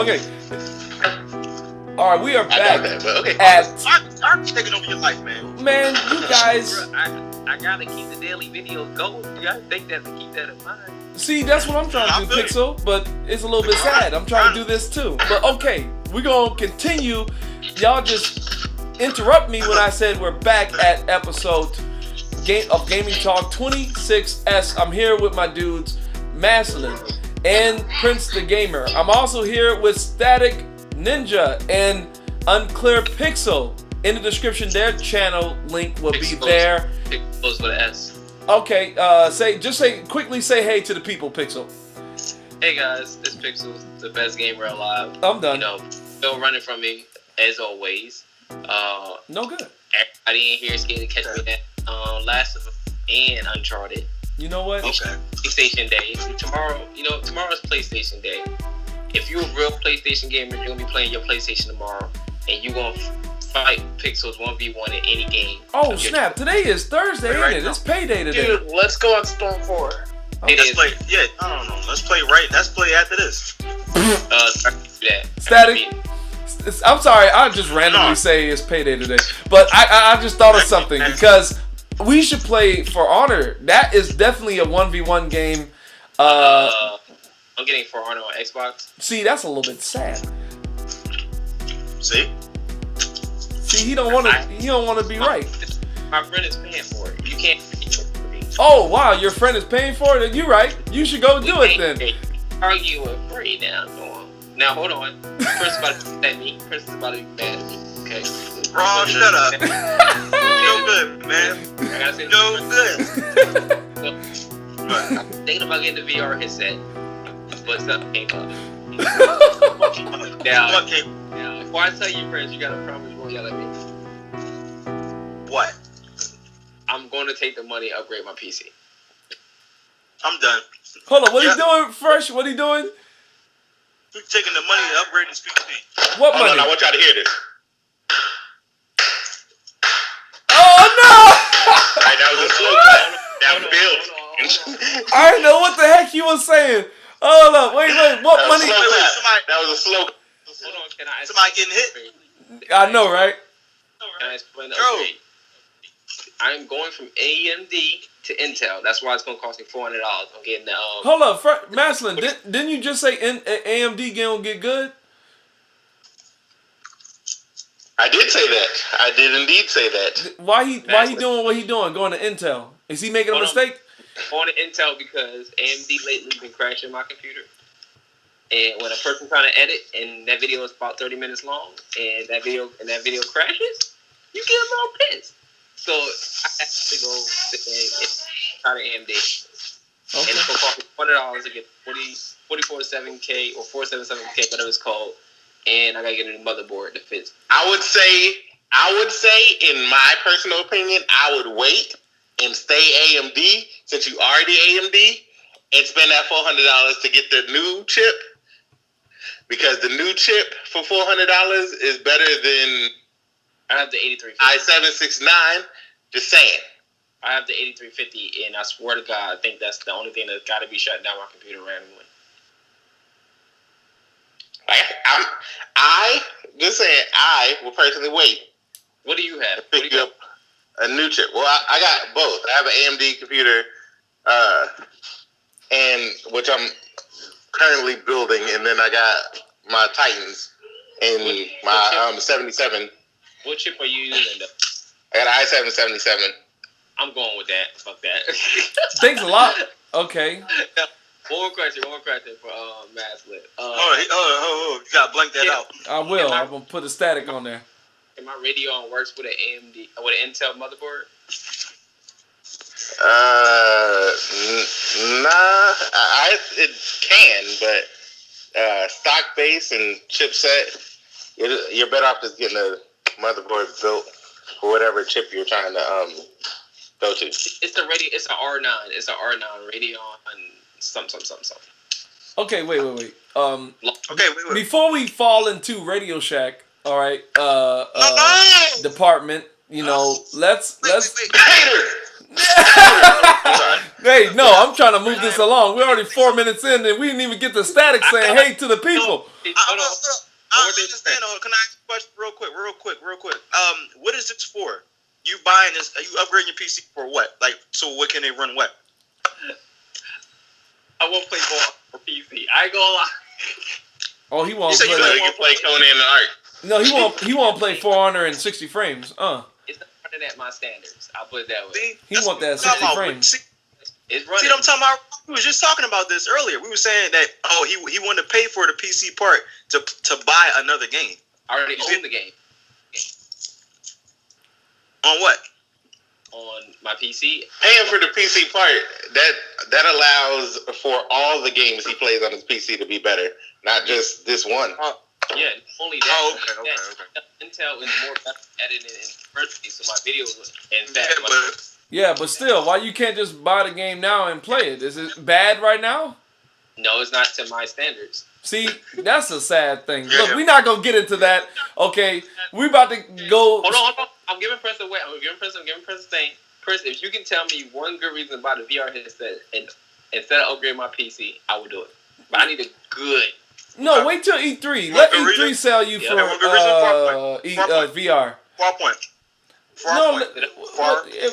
Okay. All right, we are back. I got that, but okay. I'm taking over your life, man. Man, you guys. I gotta keep the daily videos going. You gotta think that to keep that in mind. See, that's what I'm trying to do, Pixel. But it's a little bit sad. I'm trying to do this too. But okay, we're gonna continue. Y'all just interrupt me when I said we're back at episode of GamIN Talk 26S. I'm here with my dudes, Mastalin and PrinceThaGamer. I'm also here with Static Ninja and UnclearPixels. In the description, their channel link will be there. Pixels with an S. Okay, quickly say hey to the people, Pixel. Hey guys, this Pixels, the best gamer alive. I'm done. You know, still running from me as always. No good. Everybody in here is scared to catch me at Last of Us and Uncharted. You know what? Okay. PlayStation Day. Tomorrow's PlayStation Day. If you're a real PlayStation gamer, you're gonna be playing your PlayStation tomorrow, and you're gonna fight Pixels 1v1 in any game. Oh snap! Today is Thursday, ain't it? It's payday today. Dude, let's go on Storm 4. Let's play. Yeah, I don't know. Let's play Let's play after this. Static. I'm sorry. I just randomly say it's payday today, but I just thought of something because we should play For Honor. That is definitely a 1v1 game. I'm getting For Honor on Xbox. See, that's a little bit sad. See, he don't want to be right. My friend is paying for it. You can't pay for me. Oh wow, your friend is paying for it. You're right. You should go do it then. Argue with free now. Now hold on. Chris is about to be mad at me. Chris is about to be mad at me. Okay. Raw, shut up. No good, man. I gotta say no good. I'm thinking about getting the VR headset, but something came up. Now, before I tell you, friends, you gotta promise you won't yell at me. What? I'm going to take the money and upgrade my PC. I'm done. Hold on, what are you doing, Fresh? What are you doing? You're taking the money to upgrade this PC. What money? I want y'all to hear this. Oh no! Right, that was a slow call. That build. I didn't know what the heck you was saying. Hold up, wait, what money? That was a slow. Hold on, can I? Somebody getting hit? I know, right? Can I explain the upgrade? I'm going from AMD to Intel. That's why it's going to cost me $400. I'm getting the. Hold up, Mastalin, didn't you just say AMD gonna get good? I did say that. I did indeed say that. Why he doing what he doing? Going to Intel? Is he making a mistake? On to Intel because AMD lately been crashing my computer. And when a person trying to edit and that video is about 30 minutes long and that video crashes, you get a little pissed. So I have to go and try to AMD. Okay. And it's going to cost me $100 to get 4047K or 477K, whatever it's called. And I got to get a new motherboard that fits. I would say, in my personal opinion, I would wait and stay AMD since you already AMD and spend that $400 to get the new chip. Because the new chip for $400 is better than I have the 8350. i7-69. Just saying. I have the 8350, and I swear to God, I think that's the only thing that's got to be shutting down my computer randomly. I will personally wait. What do you have? Pick up a new chip. Well, I got both. I have an AMD computer, and which I'm currently building, and then I got my Titans and my 77. What chip are you using, though? I got an i7-77. I'm going with that. Fuck that. Thanks a lot. Okay. One more question for Mastalin. You gotta blank that out. I will. I'm gonna put a static on there. And my Radeon works with an AMD with an Intel motherboard. It can, but stock base and chipset, you're better off just getting a motherboard built for whatever chip you're trying to go to. It's an R9. It's an R9 Radeon something. Okay, wait. Wait. Before we fall into Radio Shack, all right, department, let's Wait. Hey, no, I'm trying to move this along. We're already 4 minutes in, and we didn't even get the static saying hey to the people. I understand. Can I ask a question real quick? What is this for? You buying this? Are you upgrading your PC for what? Like, so what can they run what? I won't play more for PC. I ain't gonna lie. Oh, he won't So play. you can play Conan and Art. No, he won't play 460 frames. It's not running at my standards. I'll put it that way. He want that 60 frames. It's running. See what I'm talking about? We was just talking about this earlier. We were saying that he wanted to pay for the PC part to buy another game. I already own the game. On what? On my PC. Paying for the PC part, that allows for all the games he plays on his PC to be better, not just this one. Yeah, only that. Okay. Intel is more better at it in first place, so my videos in fact. Yeah, but still, why you can't just buy the game now and play it? Is it bad right now? No, it's not to my standards. See, that's a sad thing. Look, we're not gonna get into that. Okay, we about to go. Hold on. I'm giving Prince a thing. Prince, if you can tell me one good reason to buy the VR headset and instead of upgrading my PC, I will do it. But I need a good. No, wait till E3. Let E3 sell you for VR. Far point.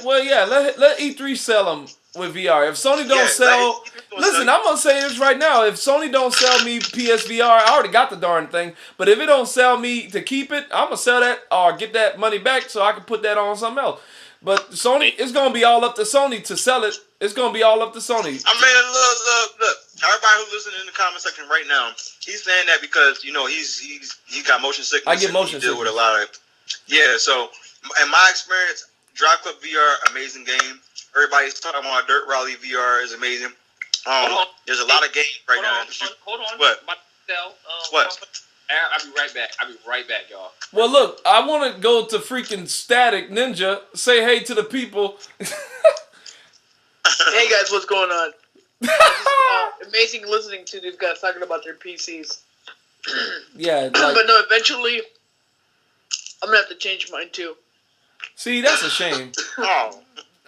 Well, yeah. Let E3 sell them with VR. If Sony don't sell, listen, I'm gonna say this right now. If Sony don't sell me PSVR, I already got the darn thing. But if it don't sell me to keep it, I'm gonna sell that or get that money back so I can put that on something else. But Sony, it's gonna be all up to Sony to sell it. It's gonna be all up to Sony. I mean, look. Everybody who's listening in the comment section right now, he's saying that because he got motion sickness. I get motion sickness with a lot of. Yeah, so in my experience, Drive Club VR, amazing game. Everybody's talking about Dirt Rally VR is amazing. There's a lot of games right now. Hold on. What? What? I'll be right back, y'all. Well, look, I want to go to freaking Static Ninja. Say hey to the people. Hey guys, what's going on? Amazing listening to these guys talking about their PCs. Yeah, but no, eventually, I'm gonna have to change mine too. See, that's a shame.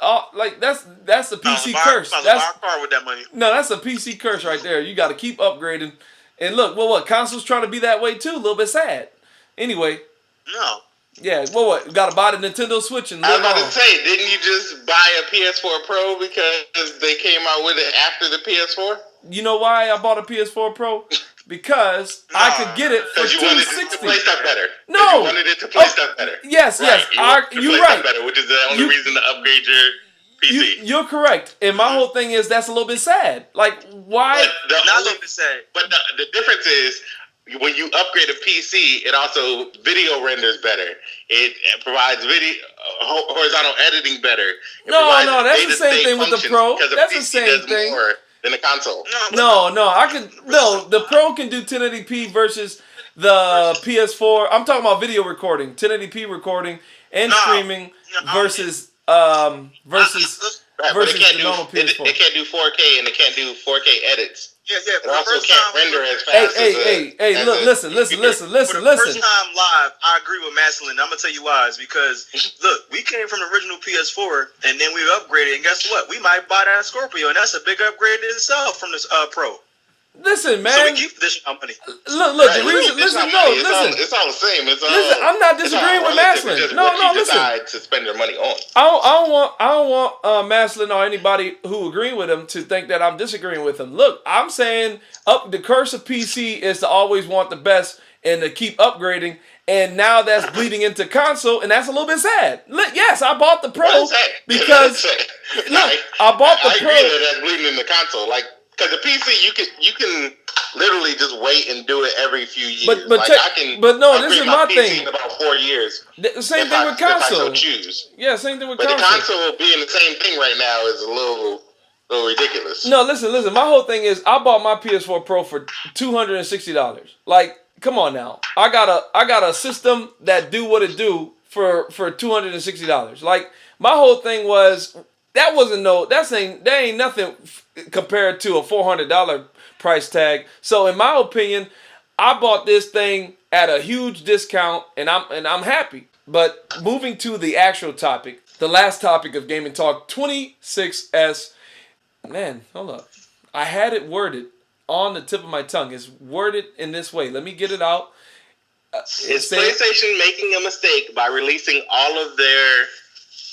Oh, like that's the PC curse. That's buy a car with that money. No, that's a PC curse right there. You got to keep upgrading. And look, what consoles trying to be that way too? A little bit sad. Anyway. No. Yeah, what? Got to buy the Nintendo Switch and live I was about on. to say, didn't you just buy a PS4 Pro because they came out with it after the PS4? You know why I bought a PS4 Pro? Because I could get it for $260. You wanted it to play stuff better. No. You wanted it to play stuff better. Yes. You're right. Better, which is the only reason to upgrade your PC. You're correct. And my whole thing is that's a little bit sad. Like, why? But the difference is, when you upgrade a PC, it also video renders better. It provides horizontal editing better. No, that's the same thing with the Pro. That's the same thing. More than the console. The Pro can do 1080p versus the PS4. I'm talking about video recording, 1080p recording and streaming versus the normal PS4. It can't do 4K and it can't do 4K edits. Yeah. It also can't render as fast. Hey! Look, listen. For the first time live, I agree with Mastalin. I'm gonna tell you why. It's because look, we came from the original PS4, and then we upgraded, and guess what? We might buy that Scorpio, and that's a big upgrade in itself from this Pro. Listen, man. So we keep this money. Look. Right, The reason. Listen. It's all the same. Listen, I'm not disagreeing with Mastalin. No. Listen. Decide to spend their money on. I don't want Mastalin or anybody who agreeing with him to think that I'm disagreeing with him. Look, I'm saying the curse of PC is to always want the best and to keep upgrading. And now that's bleeding into console, and that's a little bit sad. Look, yes, I bought the Pro because I bought the Pro. I agree that that's bleeding into console, because the PC you can literally just wait and do it every few years. But no, this is my thing. In about 4 years. Same thing with console. If I so choose. Yeah, same thing with console. console. But the console being the same thing right now is a little ridiculous. No, listen. My whole thing is I bought my PS4 Pro for $260. Like, come on now. I got a system that do what it do for $260. Like, my whole thing was that ain't nothing compared to a $400 price tag. So in my opinion, I bought this thing at a huge discount, and I'm happy. But moving to the actual topic, the last topic of GamIN Talk 26S. Man, hold up. I had it worded on the tip of my tongue. It's worded in this way. Let me get it out. Is PlayStation making a mistake by releasing all of their...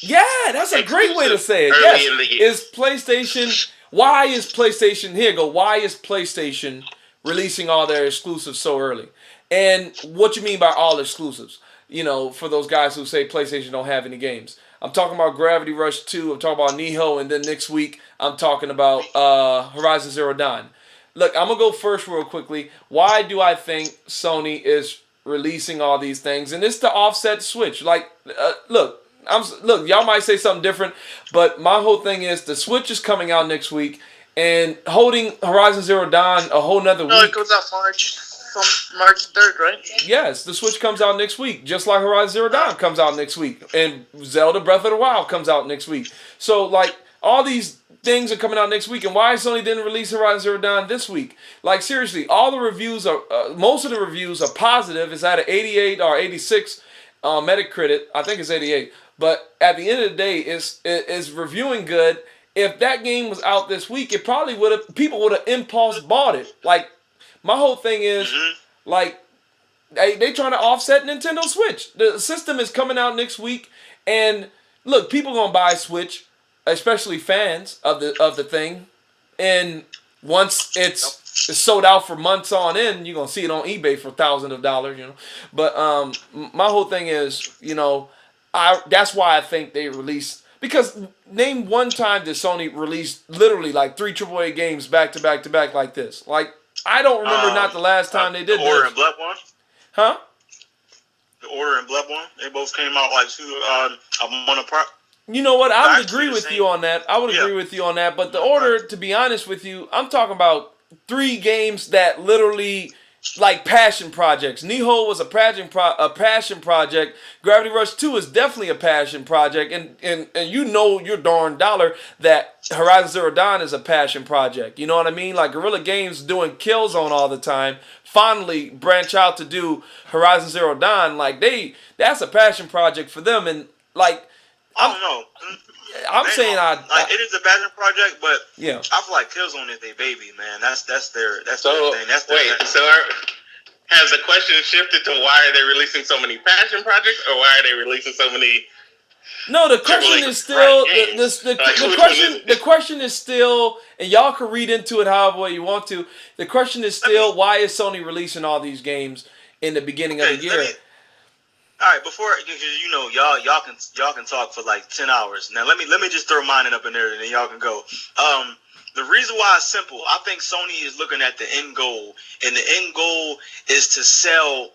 Yeah, that's a great way to say it. Early in the year. Is PlayStation... Why is PlayStation... Here you go. Why is PlayStation releasing all their exclusives so early? And what you mean by all exclusives? You know, for those guys who say PlayStation don't have any games. I'm talking about Gravity Rush 2. I'm talking about Neo. And then next week, I'm talking about Horizon Zero Dawn. Look, I'm going to go first real quickly. Why do I think Sony is releasing all these things? And it's to offset Switch. Like, look, y'all might say something different, but my whole thing is the Switch is coming out next week, and holding Horizon Zero Dawn a whole nother week. No, it goes out March 3rd, right? Yes, the Switch comes out next week, just like Horizon Zero Dawn comes out next week, and Zelda Breath of the Wild comes out next week. So, like, all these things are coming out next week, and why Sony didn't release Horizon Zero Dawn this week? Like, seriously, all the reviews are, most of the reviews are positive. It's at an 88 or 86 Metacritic. I think it's 88. But at the end of the day, it's reviewing good. If that game was out this week, it probably would have, people would have impulse bought it. Like, my whole thing is, like, they trying to offset Nintendo Switch. The system is coming out next week, and look, people gonna buy Switch, especially fans of the thing. And once it's sold out for months on end, you're gonna see it on eBay for thousands of dollars, you know. But my whole thing is, you know, that's why I think they released, because name one time that Sony released literally like 3 AAA games back to back to back like this. Like, I don't remember not the last time they did The Order this. and Bloodborne? Huh? The Order and Bloodborne? They both came out like a month apart. You know what? I would Actually agree the with same. you on that. I would agree with you on that. But the Order, to be honest with you, I'm talking about 3 games that literally, like, passion projects. Neo was a passion project. Gravity Rush 2 is definitely a passion project. And you know your darn dollar that Horizon Zero Dawn is a passion project. You know what I mean? Like, Guerrilla Games doing Killzone all the time, finally branch out to do Horizon Zero Dawn. Like, that's a passion project for them. And, like, I don't know. I'm saying it is a passion project, but yeah, I feel like Killzone is their baby, man. That's their So, thing. That's their wait, thing. so has the question shifted to why are they releasing so many passion projects, or why are they releasing so many... No, the question is still the question is still, and y'all can read into it however way you want to. The question is still, why is Sony releasing all these games in the beginning of the year? All right, before you know, y'all can talk for like 10 hours. Now let me just throw mine up in there, and then y'all can go. The reason why it's simple, I think Sony is looking at the end goal, and the end goal is to sell,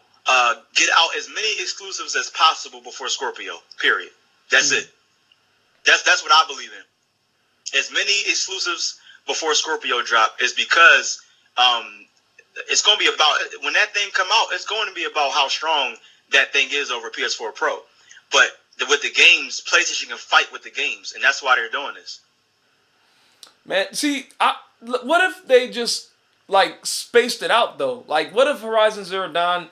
get out as many exclusives as possible before Scorpio. Period. That's it. That's what I believe in. As many exclusives before Scorpio drop is because it's going to be about, when that thing come out, it's going to be about how strong that thing is over PS4 Pro. But with the games, PlayStation can fight with the games, and that's why they're doing this. Man, see, what if they just, like, spaced it out, though? Like, what if Horizon Zero Dawn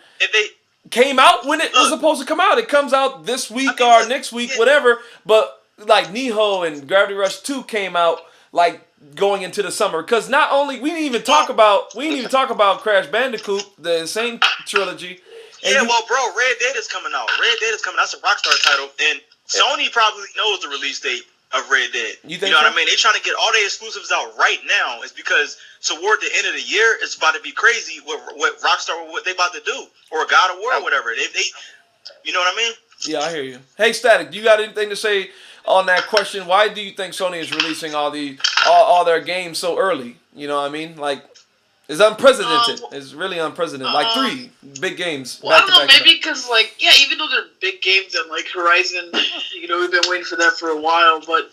came out when it was supposed to come out? It comes out this week or next week, whatever, but, like, Neo and Gravity Rush 2 came out, like, going into the summer. Because not only, we didn't even talk about Crash Bandicoot, the Insane trilogy. Yeah, well, bro, Red Dead is coming out. That's a Rockstar title, and Sony probably knows the release date of Red Dead. You know what I mean? They're trying to get all their exclusives out right now. It's because toward the end of the year, it's about to be crazy what Rockstar, what they about to do, or God of War or whatever. They, you know what I mean? Yeah, I hear you. Hey, Static, do you got anything to say on that question? Why do you think Sony is releasing all their games so early? You know what I mean? Like, it's unprecedented. It's really unprecedented. Like 3 big games. Well, I don't know. Maybe because, like, yeah, even though they're big games and, like, Horizon, you know, we've been waiting for that for a while. But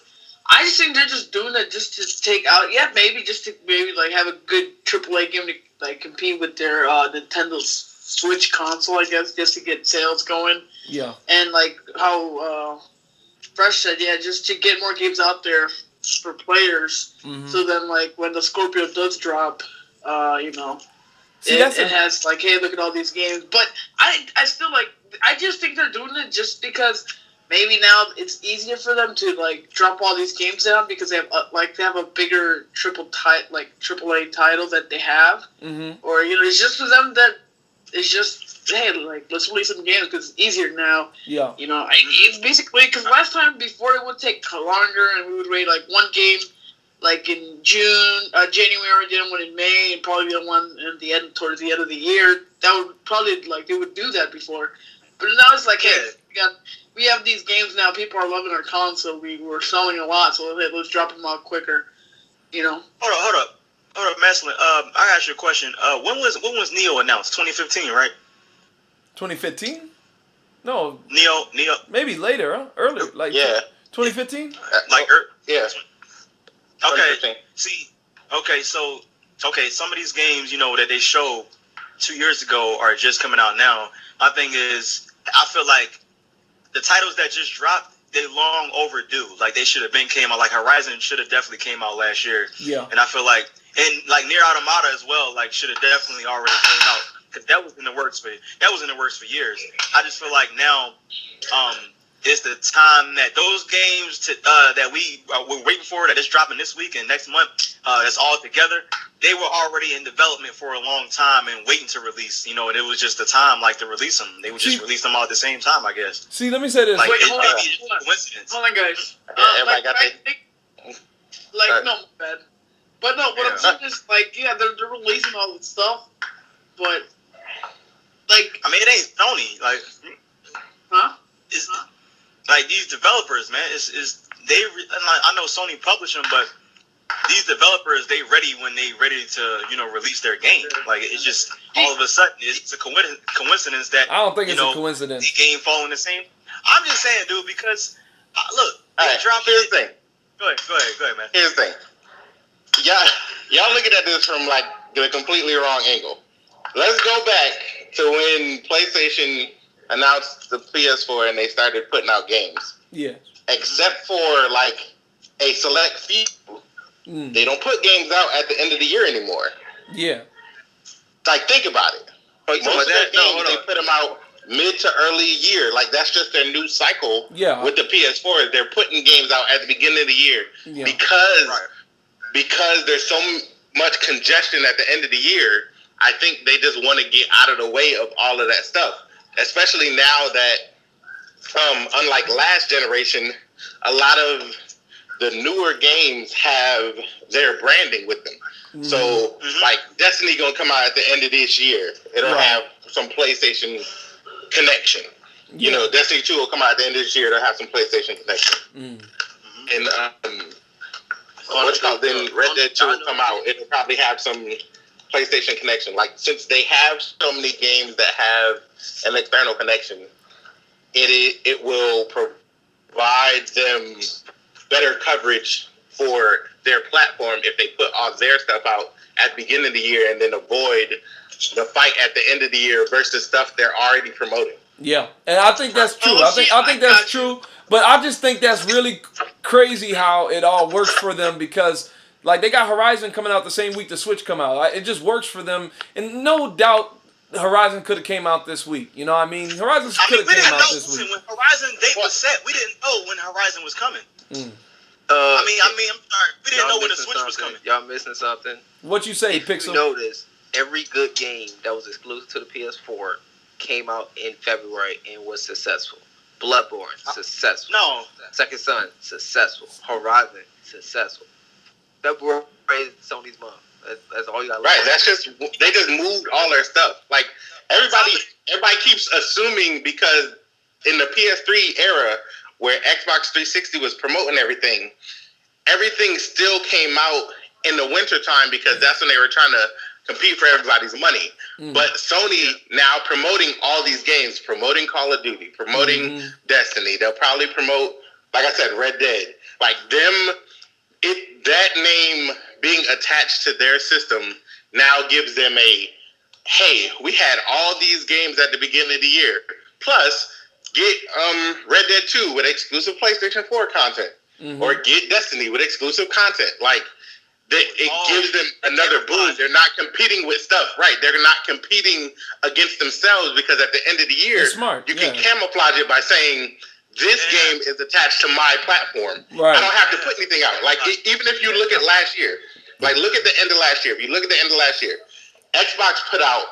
I just think they're just doing it just to take out, maybe just to like have a good AAA game to, like, compete with their Nintendo Switch console, I guess, just to get sales going. Yeah. And, like, how Fresh said, just to get more games out there for players. Mm-hmm. So then, like, when the Scorpio does drop, you know, it has, like, hey, look at all these games. But I still, like, I just think they're doing it just because maybe now it's easier for them to like drop all these games down because they have a bigger AAA title that they have, or it's just for them that it's just hey, like let's release some games because it's easier now. Yeah, it's basically because last time before it would take longer and we would wait like one game like in January, then one in May, and probably the one in the end towards the end of the year. That would probably like they would do that before, but now it's like hey, we have these games now. People are loving our console. We're selling a lot, so let's drop them out quicker. Hold up, Mastalin. I asked you a question. When was Neo announced? 2015, right? 2015? No. Neo. Maybe later, huh? Earlier, like 2015. Yeah. Okay. See. Okay. So. Okay. Some of these games, that they showed 2 years ago are just coming out now. My thing is, I feel like the titles that just dropped, they long overdue. Like they should have came out. Like Horizon should have definitely came out last year. Yeah. And I feel like, Nier Automata as well, like should have definitely already came out because that was in the works for years. I just feel like now, it's the time that those games that we're waiting for that is dropping this week and next month. That's all together. They were already in development for a long time and waiting to release, and it was just the time, to release them. They would just release them all at the same time, I guess. See, let me say this. Wait, hold on. Coincidence. Hold on, guys. Everybody got that. No, bad. But no, what I'm saying is, they're releasing all this stuff, but, it ain't Sony, It's, these developers, man, I know Sony published them, but these developers, they ready when they ready to, release their game. It's just all of a sudden, it's a coincidence that I don't think it's a coincidence. The game following the same. I'm just saying, dude, because look, here's the thing. Go ahead, man. Here's the thing. Y'all looking at this from the completely wrong angle. Let's go back to when PlayStation announced the PS4 and they started putting out games. Yeah. Except for a select few. They don't put games out at the end of the year anymore. Yeah. Think about it. Most of their games, they put them out mid to early year. That's just their new cycle with the PS4. They're putting games out at the beginning of the year because there's so much congestion at the end of the year. I think they just want to get out of the way of all of that stuff. Especially now that, unlike last generation, a lot of the newer games have their branding with them. Mm-hmm. So, Destiny gonna come out at the end of this year. It'll have some PlayStation connection. Yeah. Destiny 2 will come out at the end of this year. It'll have some PlayStation connection. Mm-hmm. And then Red Dead 2 will come out. It'll probably have some PlayStation connection. Since they have so many games that have an external connection, it will provide them better coverage for their platform if they put all their stuff out at the beginning of the year and then avoid the fight at the end of the year versus stuff they're already promoting. Yeah, and I think that's true. I think that's true, but I just think that's really crazy how it all works for them because they got Horizon coming out the same week the Switch come out. It just works for them, and no doubt Horizon could have came out this week. You know what I mean? Horizon could have came out this week. When Horizon date was set, we didn't know when Horizon was coming. I'm sorry. We didn't know when the Switch was coming. Y'all missing something. What you say, Pixel? You notice every good game that was exclusive to the PS4 came out in February and was successful. Bloodborne, successful. No. Second Son, successful. Horizon, successful. February is Sony's month. That's all you got. Right. That's just they just moved all their stuff. Everybody keeps assuming because in the PS3 era where Xbox 360 was promoting everything still came out in the wintertime because that's when they were trying to compete for everybody's money. But Sony now promoting all these games, promoting Call of Duty, promoting Destiny. They'll probably promote, like I said, Red Dead. That name being attached to their system now gives them hey, we had all these games at the beginning of the year. Plus, get Red Dead 2 with exclusive PlayStation 4 content. Or get Destiny with exclusive content. It gives them another boost. They're not competing with stuff, right? They're not competing against themselves because at the end of the year, you can camouflage it by saying this game is attached to my platform. Right. I don't have to put anything out. Like, even if you look at last year, like, look at the end of last year. If you look at the end of last year, Xbox put out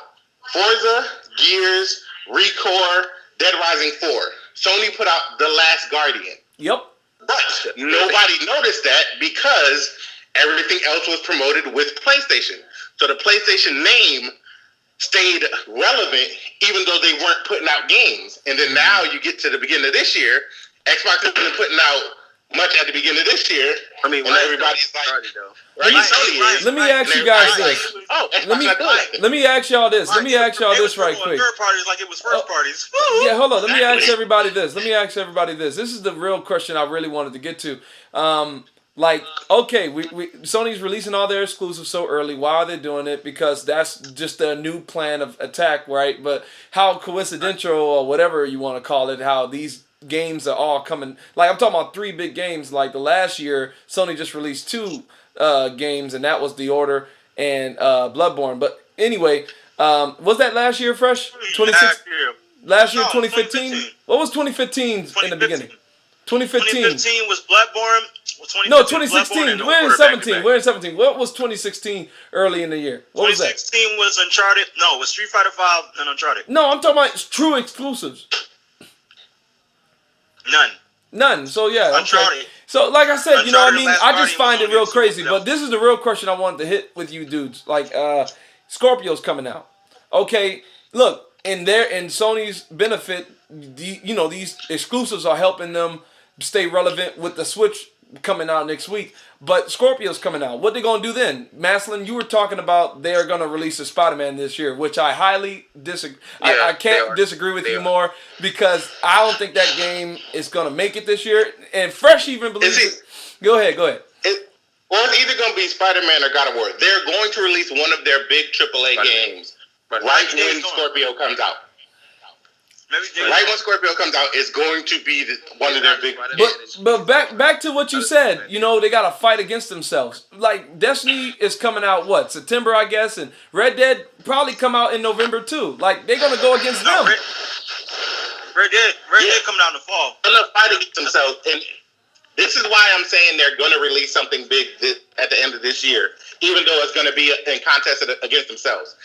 Forza, Gears, Recore, Dead Rising 4. Sony put out The Last Guardian. Yep. But nobody noticed that because everything else was promoted with PlayStation. So the PlayStation name stayed relevant even though they weren't putting out games. And then now you get to the beginning of this year, Xbox hasn't been putting out much at the beginning of this year. I mean, and everybody's like, let me ask you guys this. Let me ask y'all this. Let me ask y'all this right quick. Third parties like it was first parties. Yeah, hold on. Let me ask everybody this. This is the real question I really wanted to get to. Like, okay, we Sony's releasing all their exclusives so early. Why are they doing it? Because that's just a new plan of attack, right? But how coincidental or whatever you want to call it, how these games are all coming. Like, I'm talking about 3 big games. Like, the last year, Sony just released 2 games, and that was The Order and Bloodborne. But anyway, was that last year, Fresh? 2016? Last year, 2015? What was 2015 in the beginning? 2015 was Bloodborne. No, 2016. We're in 17. We're in 17. What was 2016 early in the year? What was that? 2016 was Uncharted. No, it was Street Fighter 5 and Uncharted. No, I'm talking about true exclusives. None. So, yeah. Uncharted. Okay. So, like I said, you know what I mean? Last I just find it Guardian real was crazy. on But this is the real question I wanted to hit with you dudes. Like, Scorpio's coming out. Okay, look, in Sony's benefit, these exclusives are helping them stay relevant with the Switch coming out next week. But Scorpio's coming out. What they gonna do then? Mastalin, you were talking about they're gonna release a Spider-Man this year, which I highly disagree. Yeah, I can't disagree with you more because I don't think that game is gonna make it this year. And Fresh even believes it. Go ahead. Well, it's either gonna be Spider-Man or God of War. They're going to release one of their big AAA games right when Scorpio comes out. Right when Scorpio comes out, it's going to be one of their big. But back to what you said. You know, they got to fight against themselves. Like, Destiny is coming out September, I guess, and Red Dead probably come out in November too. Like, they're gonna go against them. Red Dead coming out in the fall. They're gonna fight against themselves, and this is why I'm saying they're gonna release something big at the end of this year, even though it's gonna be in contest against themselves.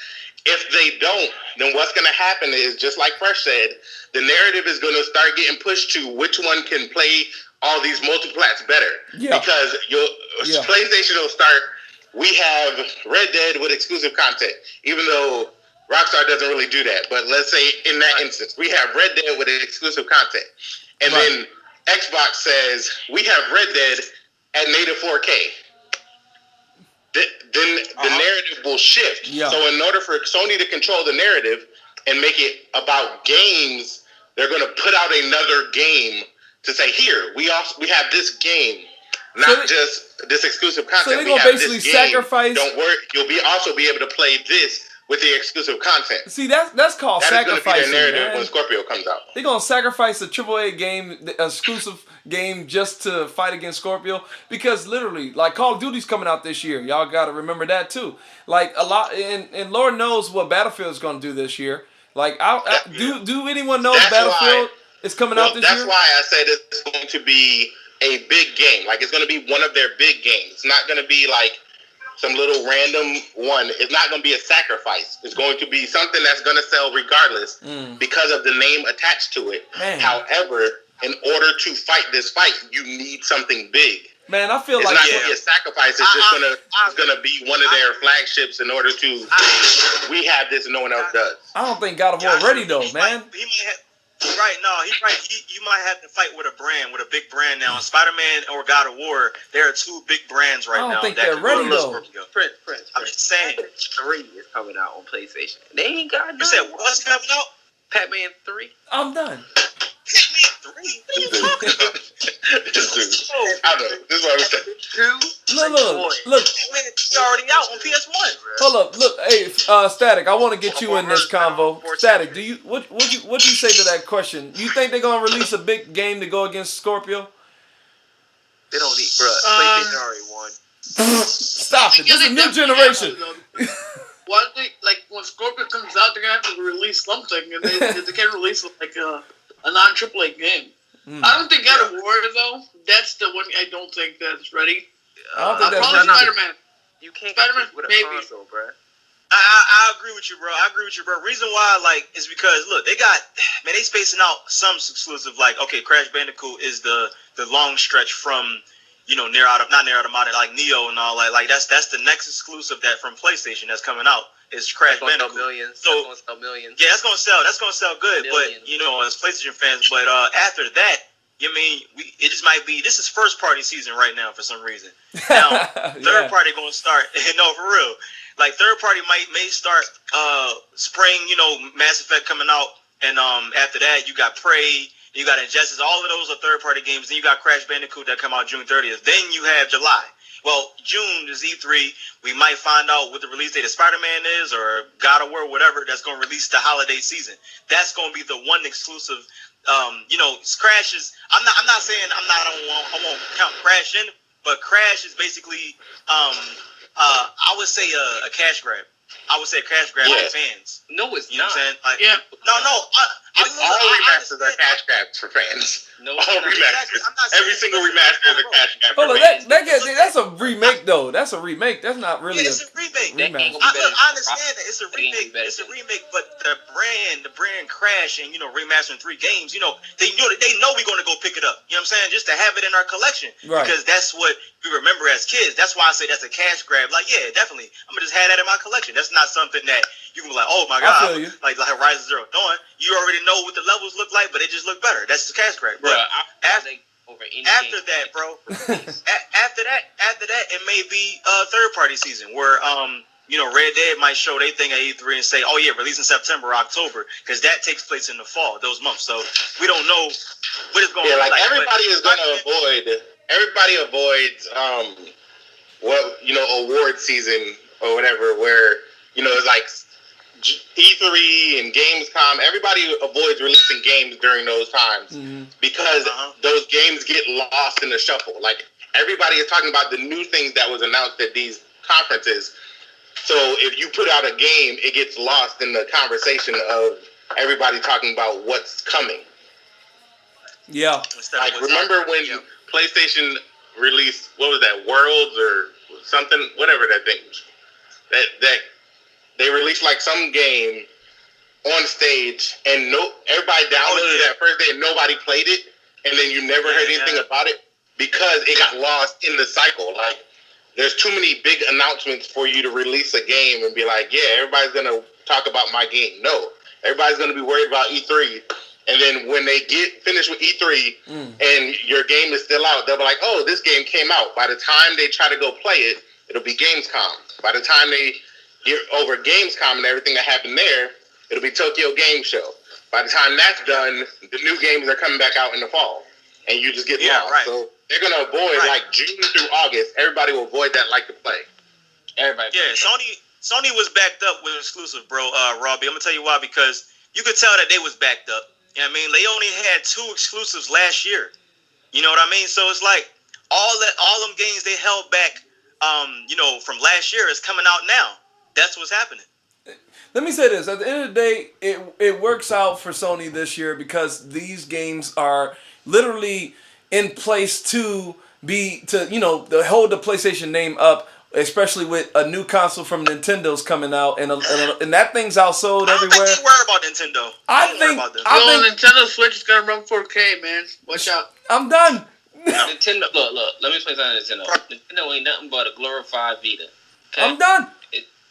If they don't, then what's going to happen is, just like Fresh said, the narrative is going to start getting pushed to which one can play all these multiplats better. Yeah. Because PlayStation will start, we have Red Dead with exclusive content, even though Rockstar doesn't really do that. But let's say in that instance, we have Red Dead with exclusive content. And then Xbox says, we have Red Dead at native 4K. Then the narrative will shift. Yeah. So in order for Sony to control the narrative and make it about games, they're going to put out another game to say, here, we have this game, not just this exclusive content. So they're going to basically sacrifice. Don't worry, you'll also be able to play this with the exclusive content. See, that's called sacrificing. That is going to be their narrative when Scorpio comes out. They're going to sacrifice a AAA game, the exclusive game, just to fight against Scorpio, because literally, like, Call of Duty's coming out this year. Y'all got to remember that too. Like, a lot, and Lord knows what Battlefield's going to do this year. Like, do anyone know Battlefield is coming out this year? That's why I said it's going to be a big game. Like, it's going to be one of their big games. It's not going to be like some little random one. It's not going to be a sacrifice. It's going to be something that's going to sell regardless because of the name attached to it. Man. However, in order to fight this fight, you need something big. Man, I feel it's like not going to be a sacrifice. It's going to be one of their flagships in order to say, we have this and no one else does. I don't think God of War ready though, man. You might have to fight with a big brand now. Spider-Man or God of War, there are 2 big brands right now. I don't think they're ready though. Prince, I'm just saying. 3 is coming out on PlayStation. They ain't got. You said what's coming out? Pac-Man 3. I'm done. Pac-Man 3? What are you talking about? I know. This is what I'm saying. Look. It's already out on PS1. Hold up. Look, hey, Static, I want to get you in this convo. Static, what you say to that question? You think they're gonna release a big game to go against Scorpio? They don't need, bro. PlayStation already won. Stop it. This is a new generation. Well, I think, like, when Scorpio comes out, they're gonna have to release something, and they can't release like a non-AAA game. I don't think God of War though. That's the one I don't think that's ready. I don't think that's probably ready. Spider-Man. You can't Spider-Man, compete with a maybe. console, bro. I agree with you, bro. Reason why, like, is because look, they spacing out some exclusive. Like, okay, Crash Bandicoot is the long stretch from, not Nier Automata, like Neo and all that. Like, that's the next exclusive that from PlayStation that's coming out is Crash Bandicoot. Millions. So that's gonna sell millions. Yeah, that's gonna sell good. Millions. But as PlayStation fans, but after that, it just might be. This is first party season right now for some reason. Now third party gonna start. No, for real. Like third party may start spring. Mass Effect coming out, and after that you got Prey, you got Injustice. All of those are third party games. Then you got Crash Bandicoot that come out June 30th. Then you have July. Well, June is E3. We might find out what the release date of Spider-Man is or God of War, whatever, that's going to release the holiday season. That's going to be the one exclusive. Crash is. I won't count Crash in, but Crash is basically. I would say a cash grab. I would say a cash grab for fans. No, it's you know not. what I'm saying? Like, Yeah. No. All remasters are cash grabs for fans. No, all remasters. Every single remaster is a cash grab for Hold on, fans. that's a remake though. That's a remake. That's not really it's a remake. remaster. I understand that it's a remake. It's a remake, but the brand Crash and remastering 3 games. They know we're going to go pick it up. You know what I'm saying? Just to have it in our collection, Right. Because that's what we remember as kids. That's why I say that's a cash grab. Like, yeah, definitely. I'm gonna just have that in my collection. That's not something that you can be like, oh my god, feel you. like Horizon Zero Dawn. You already know what the levels look like, but it just look better. That's just a cash grab, bro. After that, bro. after that, it may be third party season where Red Dead might show their thing at E3 and say, oh yeah, release in September or October, because that takes place in the fall, those months. So we don't know what it's going to be like. Everybody is going to avoid. Everybody avoids award season or whatever, where it's like E3 and Gamescom. Everybody avoids releasing games during those times because those games get lost in the shuffle. Like everybody is talking about the new things that was announced at these conferences. So if you put out a game, it gets lost in the conversation of everybody talking about what's coming. Yeah. Like remember when PlayStation released, what was that, Worlds or something, whatever that thing was. That they released like some game on stage and everybody downloaded it that first day and nobody played it, and then you never heard anything about it because it got lost in the cycle. Like there's too many big announcements for you to release a game and be like, yeah, everybody's gonna talk about my game. No, everybody's gonna be worried about E3. And then when they get finished with E3 and your game is still out, they'll be like, oh, this game came out. By the time they try to go play it, it'll be Gamescom. By the time they get over Gamescom and everything that happened there, it'll be Tokyo Game Show. By the time that's done, the new games are coming back out in the fall. And you just get lost. Right. So they're going to avoid, like June through August, everybody will avoid that like to play. Everybody. Yeah, Sony was backed up with exclusive, bro, Robbie. I'm going to tell you why, because you could tell that they was backed up. You know what I mean? They only had 2 exclusives last year. You know what I mean? So it's like all them games they held back, from last year is coming out now. That's what's happening. Let me say this. At the end of the day, it works out for Sony this year because these games are literally in place to hold the PlayStation name up, especially with a new console from Nintendo's coming out, and that thing's outsold everywhere. I don't think they worry about Nintendo. I think Nintendo Switch is gonna run 4K, man. Watch out. I'm done. Nintendo, look. Let me explain something. Nintendo ain't nothing but a glorified Vita. Okay? I'm done.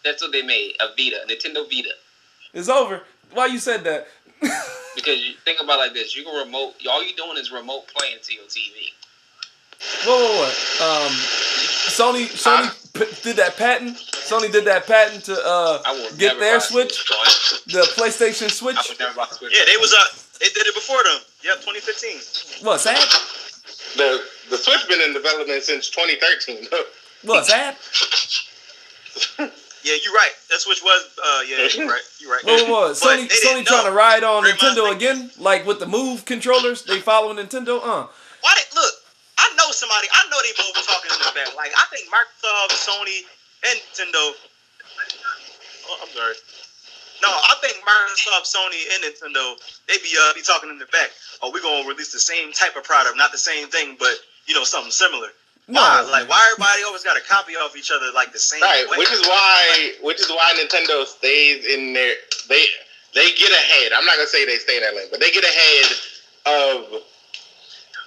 That's what they made, a Vita, Nintendo Vita. It's over. Why you said that? Because you think about it like this: you can remote. All you doing is remote playing to your TV. What? Sony did that patent. Sony did that patent to get their Switch, the PlayStation Switch. I would never buy Switch. Yeah, they did it before them. Yep, 2015. What, sad? The Switch been in development since 2013. What, sad? Yeah, you're right. That Switch was. You're right. What? Sony trying to ride on Nintendo again, like with the Move controllers. They following Nintendo. Why? Look, I know somebody. I know they both talking in the back. Like I think Microsoft, Sony, and Nintendo. Oh, I'm sorry. No, I think Microsoft, Sony, and Nintendo, they be talking in the back. Oh, we're gonna release the same type of product, not the same thing, but something similar. No. Why? Like, why everybody always got to copy off each other like the same way? Which is why Nintendo stays in there. They get ahead. I'm not gonna say they stay in that lane, but they get ahead of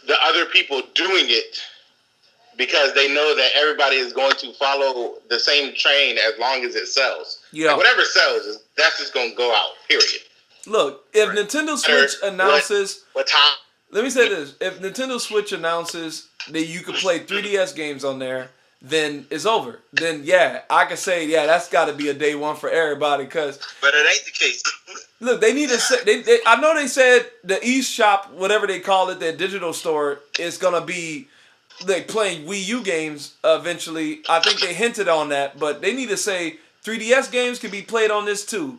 the other people doing it because they know that everybody is going to follow the same train as long as it sells. Yeah. Like whatever sells, that's just going to go out, period. Look, if Nintendo Switch announces... What time? Let me say this. If Nintendo Switch announces that you can play 3DS games on there, then it's over. Then, yeah, I can say, yeah, that's got to be a day one for everybody. But it ain't the case. Look, they need to say... I know they said the eShop, whatever they call it, their digital store, is going to be... They playing Wii U games eventually. I think they hinted on that, but they need to say 3DS games can be played on this too.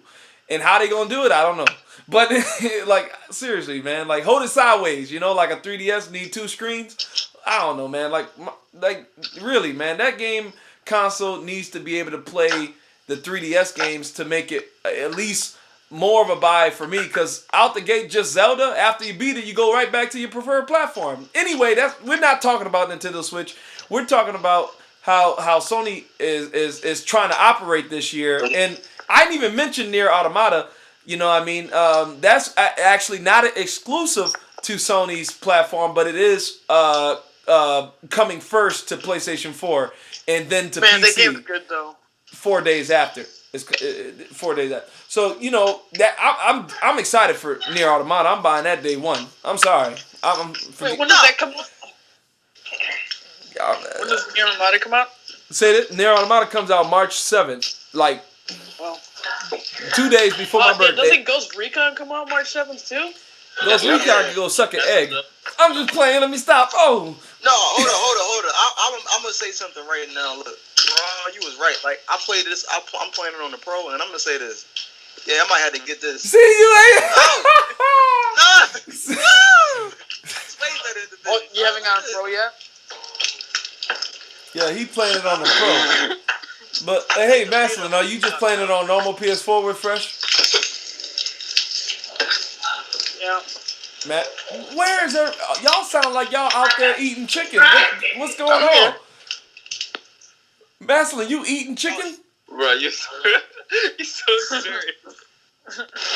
And how they gonna do it, I don't know. But like seriously, man, like hold it sideways. Like a 3DS need 2 screens. I don't know, man. Like really, man, that game console needs to be able to play the 3DS games to make it at least more of a buy for me, because out the gate, just Zelda, after you beat it, you go right back to your preferred platform. Anyway, we're not talking about Nintendo Switch. We're talking about how Sony is trying to operate this year. And I didn't even mention Nier Automata. You know what I mean? That's actually not exclusive to Sony's platform, but it is coming first to PlayStation 4 and then to PC. Man, that game's good, though. 4 days after. It's 4 days after. So, that I'm excited for Nier Automata. I'm buying that day one. I'm sorry. Wait, when does that come out? When does Nier Automata come out? Say that Nier Automata comes out March 7th. Like, 2 days before my birthday. Doesn't Ghost Recon come out March 7th too? Ghost Recon can go suck an egg. I'm just playing. Let me stop. Oh. No, hold on. I'm gonna say something right now. Look, Ron, you was right. Like I played this. I'm playing it on the Pro, and I'm gonna say this. Yeah, I might have to get this. See you later. No. Oh, you haven't gotten Pro yet? Yeah, he playing it on the Pro. But hey, Mastalin, are you just playing it on normal PS4 with Fresh? Yeah. Matt, where is there? Y'all sound like y'all out there eating chicken. What's going on? Mastalin, you eating chicken? Bro, you're so serious.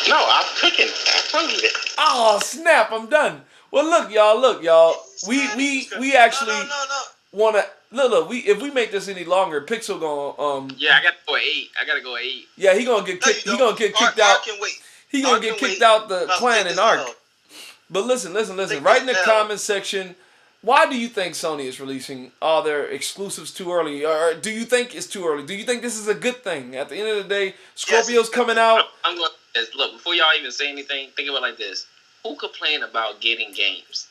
No, I'm cooking. I told you that. Oh snap! I'm done. Well, look, y'all. We actually wanna look. If we make this any longer, Pixel gonna Yeah, I gotta go at 8. Yeah, he gonna get kicked. He gonna get kicked out. He gonna get kicked out the clan in Ark. But listen. Right in the comment section, why do you think Sony is releasing all their exclusives too early? Or do you think it's too early? Do you think this is a good thing? At the end of the day, Scorpio's coming out. I'm going to look, before y'all even say anything, think about it like this. Who complain about getting games?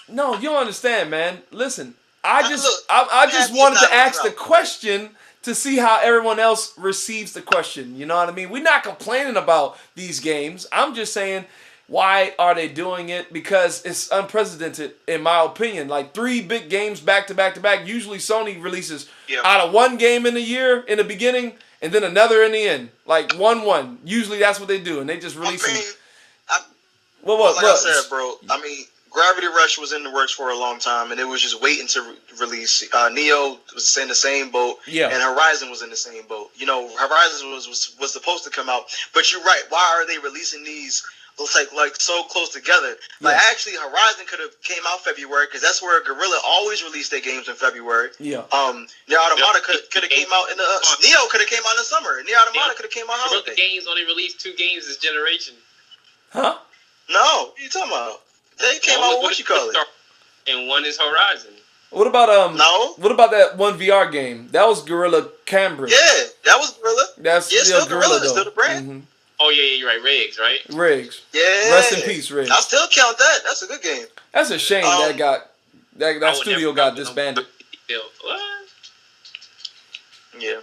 No, you don't understand, man. Listen, I just wanted to ask the question to see how everyone else receives the question. You know what I mean? We're not complaining about these games. I'm just saying, why are they doing it? Because it's unprecedented, in my opinion. Like 3 big games back to back to back. Usually Sony releases out of 1 game in a year in the beginning and then another in the end. Like 1-1. Usually that's what they do, and they just release them. Like I said, bro. I mean, Gravity Rush was in the works for a long time, and it was just waiting to release. Neo was in the same boat, and Horizon was in the same boat. Horizon was supposed to come out, but you're right. Why are they releasing these? It's like so close together. Like actually, Horizon could have came out February because that's where Guerrilla always released their games in February. Yeah. Nier Automata could have came out in the Neo could have came out in the summer. Nier Automata could have came out holiday. The games only released 2 games this generation. Huh? No, what are you talking about? They came out with what you call it. And one is Horizon. What about No. What about that one VR game? That was Guerrilla Cambridge. Yeah, that was Guerrilla. That's still Guerrilla though. Still the brand. Mm-hmm. Oh yeah, you're right. Riggs, right? Riggs. Yeah. Rest in peace, Riggs. I still count that. That's a good game. That's a shame that studio got disbanded. What? Yeah.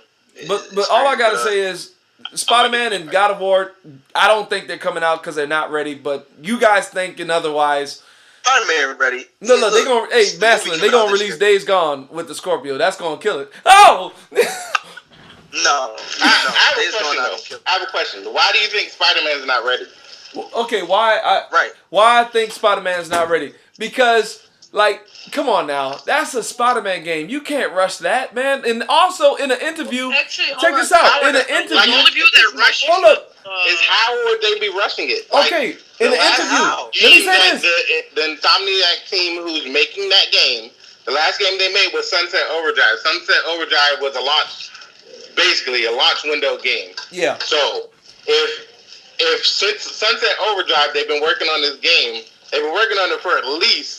But all I gotta say is Spider-Man and God of War, I don't think they're coming out because they're not ready. But you guys thinking otherwise. Spider-Man ready. No, they gonna. Hey, Mastalin, they gonna release Days Gone with the Scorpio. That's gonna kill it. Oh. No. I have a question. Why do you think Spider-Man's not ready? Okay, why I think Spider-Man's not ready? Because, like, come on now, that's a Spider-Man game. You can't rush that, man. And also in an interview, actually, check this out. In an interview, the only people that rush hold up. Is how would they be rushing it? Okay, in an interview, let me say this. The Insomniac team who's making that game, the last game they made was Sunset Overdrive. Sunset Overdrive was basically a launch window game. Yeah. So if since Sunset Overdrive, they've been working on this game. They've been working on it for at least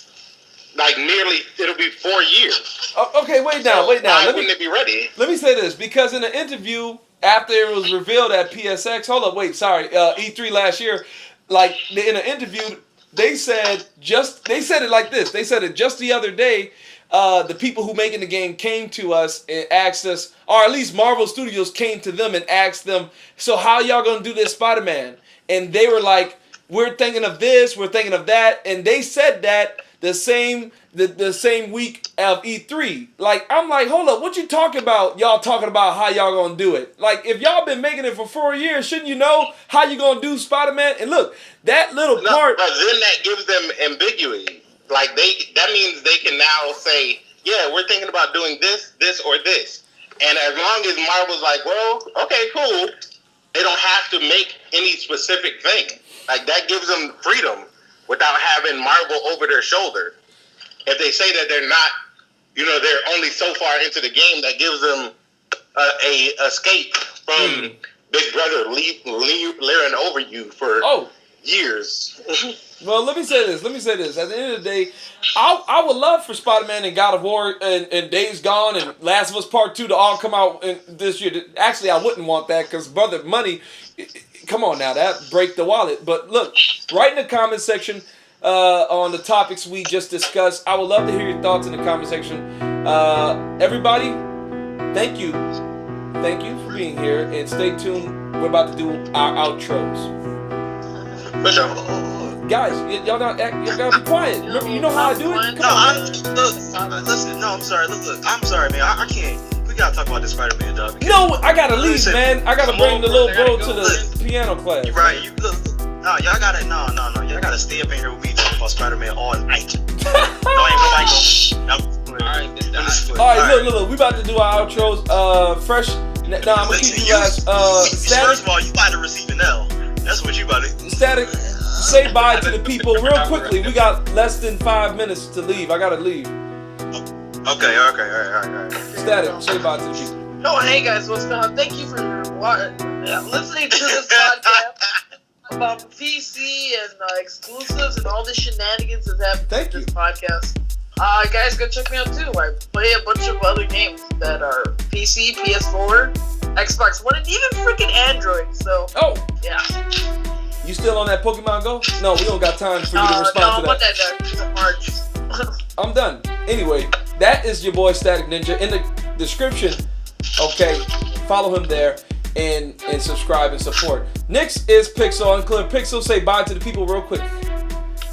it'll be 4 years. Okay, wait now. Why wouldn't it be ready? Let me say this, because in an interview after it was revealed at PSX, E3 last year, like in an interview, they said it like this. They said it just the other day. The people who making the game came to us and asked us, or at least Marvel Studios came to them and asked them, so how y'all gonna do this Spider-Man? And they were like, we're thinking of this, we're thinking of that, and they said that the same week of E3. Like, I'm like, hold up, what you talking about? Y'all talking about how y'all gonna do it? Like, if y'all been making it for 4 years, shouldn't you know how you gonna do Spider-Man? And look, that little part. But then that gives them ambiguity. Like that means they can now say, yeah, we're thinking about doing this, or this. And as long as Marvel's like, well, okay, cool, they don't have to make any specific thing. Like, that gives them freedom without having Marvel over their shoulder. If they say that they're not, they're only so far into the game, that gives them a escape from Big Brother leering over you for years. Well, let me say this. At the end of the day, I would love for Spider-Man and God of War and Days Gone and Last of Us Part 2 to all come out this year. Actually, I wouldn't want that because, brother, money, come on now, that break the wallet. But look, write in the comment section on the topics we just discussed. I would love to hear your thoughts in the comment section. Everybody, thank you. Thank you for being here, and stay tuned. We're about to do our outros. For sure. Guys, y'all gotta be quiet. Remember, you know how I do it? I'm sorry. Look, I'm sorry, man. I can't. We gotta talk about this Spider-Man, dog. No, I gotta leave, man. I gotta bring the little bro to the piano class. You're right. Y'all gotta stay up in here with me talking about Spider-Man all night. Alright, look. We about to do our outros. Fresh. Nah, I'm gonna keep you guys. Static. First of all, you about to receive an L. That's what you about to. Static. Say bye to the people real quickly. We got less than 5 minutes to leave. I gotta leave. Okay, all right. Static, say bye to the people. Oh, hey guys, what's going on? Thank you for listening to this podcast about PC and exclusives and all the shenanigans that's happening in this podcast. Guys, go check me out too. I play a bunch of other games that are PC, PS4, Xbox One, and even freaking Android. So, yeah. You still on that Pokemon Go? No, we don't got time for you to respond to that. No, I'm on that March. I'm done. Anyway, that is your boy Static Ninja. In the description, okay, follow him there and subscribe and support. Next is Pixel, UnclearPixels. Say bye to the people real quick.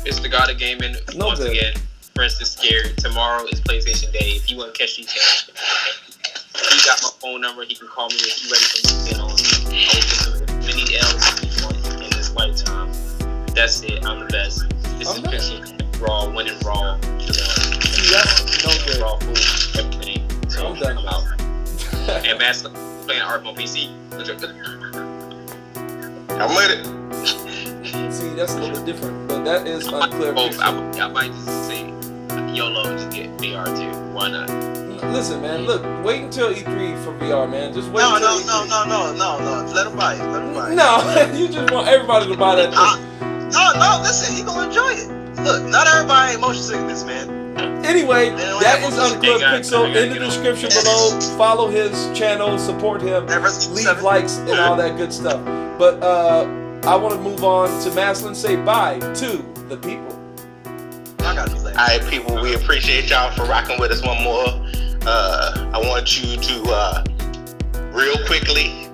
It's the God of Gaming once again. Friends is scared. Tomorrow is PlayStation Day. If you want to catch these hands, he got my phone number. He can call me if you ready for me to get on. I will give him many L's if you want in this lifetime. That's it. I'm the best. This is Pixel. Raw, winning Raw. That's no good. Raw food, everything. So I'm done. I'm out. And Mastalin playing art on PC. I'm with it. See, that's a little bit different, but that is UnclearPixels. I might just say YOLO, just get VR too. Why not? Listen, man, look, wait until E3 for VR, man. Just wait No. Let him buy it. No, you just want everybody to buy that thing. No, listen, he gonna enjoy it. Look, not everybody ain't motion sickness, man. Anyway, that is UnclearPixel in the description below. Follow his channel, support him, leave likes and all that good stuff. But I want to move on to Mastalin. Say bye to the people. Alright, people, we appreciate y'all for rocking with us one more. I want you to real quickly,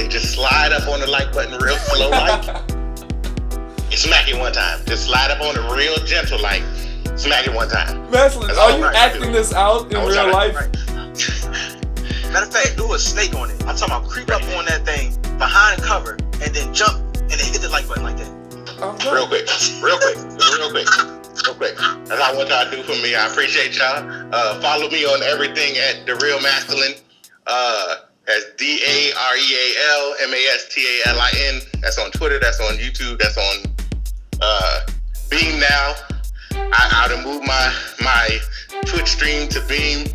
just slide up on the like button real slow like. Smack it one time. Just slide up on it real gentle like. Smack it one time. Mastalin, are you acting this out in real life? Matter of fact, do a snake on it. I'm talking about creep up on that thing behind the cover and then jump and then hit the like button like that. Real quick. That's all I want y'all to do for me. I appreciate y'all. Follow me on everything at The Real Mastalin. That's DarealMastalin. That's on Twitter. That's on YouTube. That's on Beam now. I done moved my Twitch stream to Beam.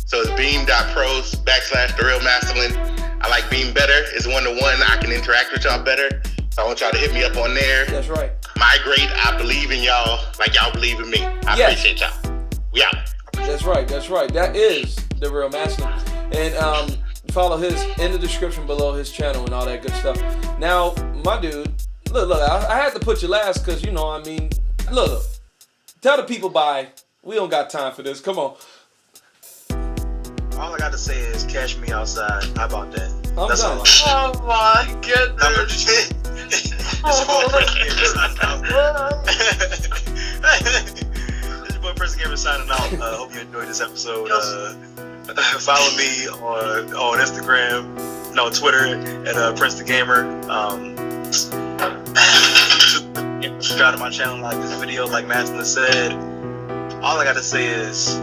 So it's beam.pros/The Real Mastalin. I like Beam better. It's 1-to-1. I can interact with y'all better. So I want y'all to hit me up on there. That's right. Migrate. I believe in y'all like y'all believe in me. I appreciate y'all. We out. That's right. That is The Real Mastalin. And follow his in the description below, his channel and all that good stuff. Now, my dude, look, I had to put you last because, you know, I mean, look, tell the people bye. We don't got time for this. Come on. All I got to say is catch me outside. How about that? That's done. Oh my goodness. This is your boy PrinceThaGamer signing out. Hope you enjoyed this episode. Follow me on Instagram, Twitter at PrinceThaGamer. Subscribe to my channel, like this video, like Mastalin said. All I gotta say is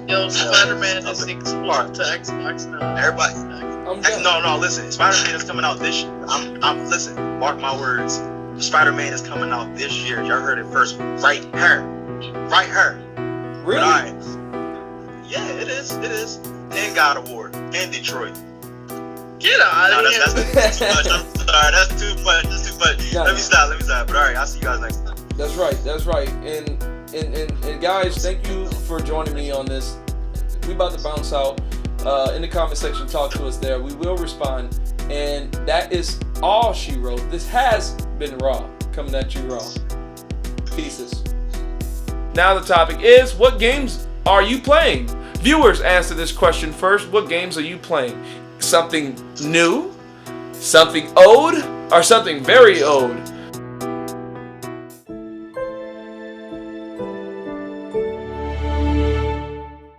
Yo, Spider-Man is exclusive to Xbox now. Everybody. No, listen. Spider-Man is coming out this year. Listen, mark my words. Spider-Man is coming out this year. Y'all heard it first. Right here. Really? All right. Yeah, it is. And God of War. And Detroit. Get out of here. That's too much. I'm sorry. That's too much. Yeah. Let me stop. But all right, I'll see you guys next time. That's right. And guys, thank you for joining me on this. We about to bounce out. In the comment section, talk to us there. We will respond. And that is all she wrote. This has been Raw. Coming at you raw. Pieces. Now the topic is, what games are you playing? Viewers, answer this question first. What games are you playing? Something new? Something old? Or something very old?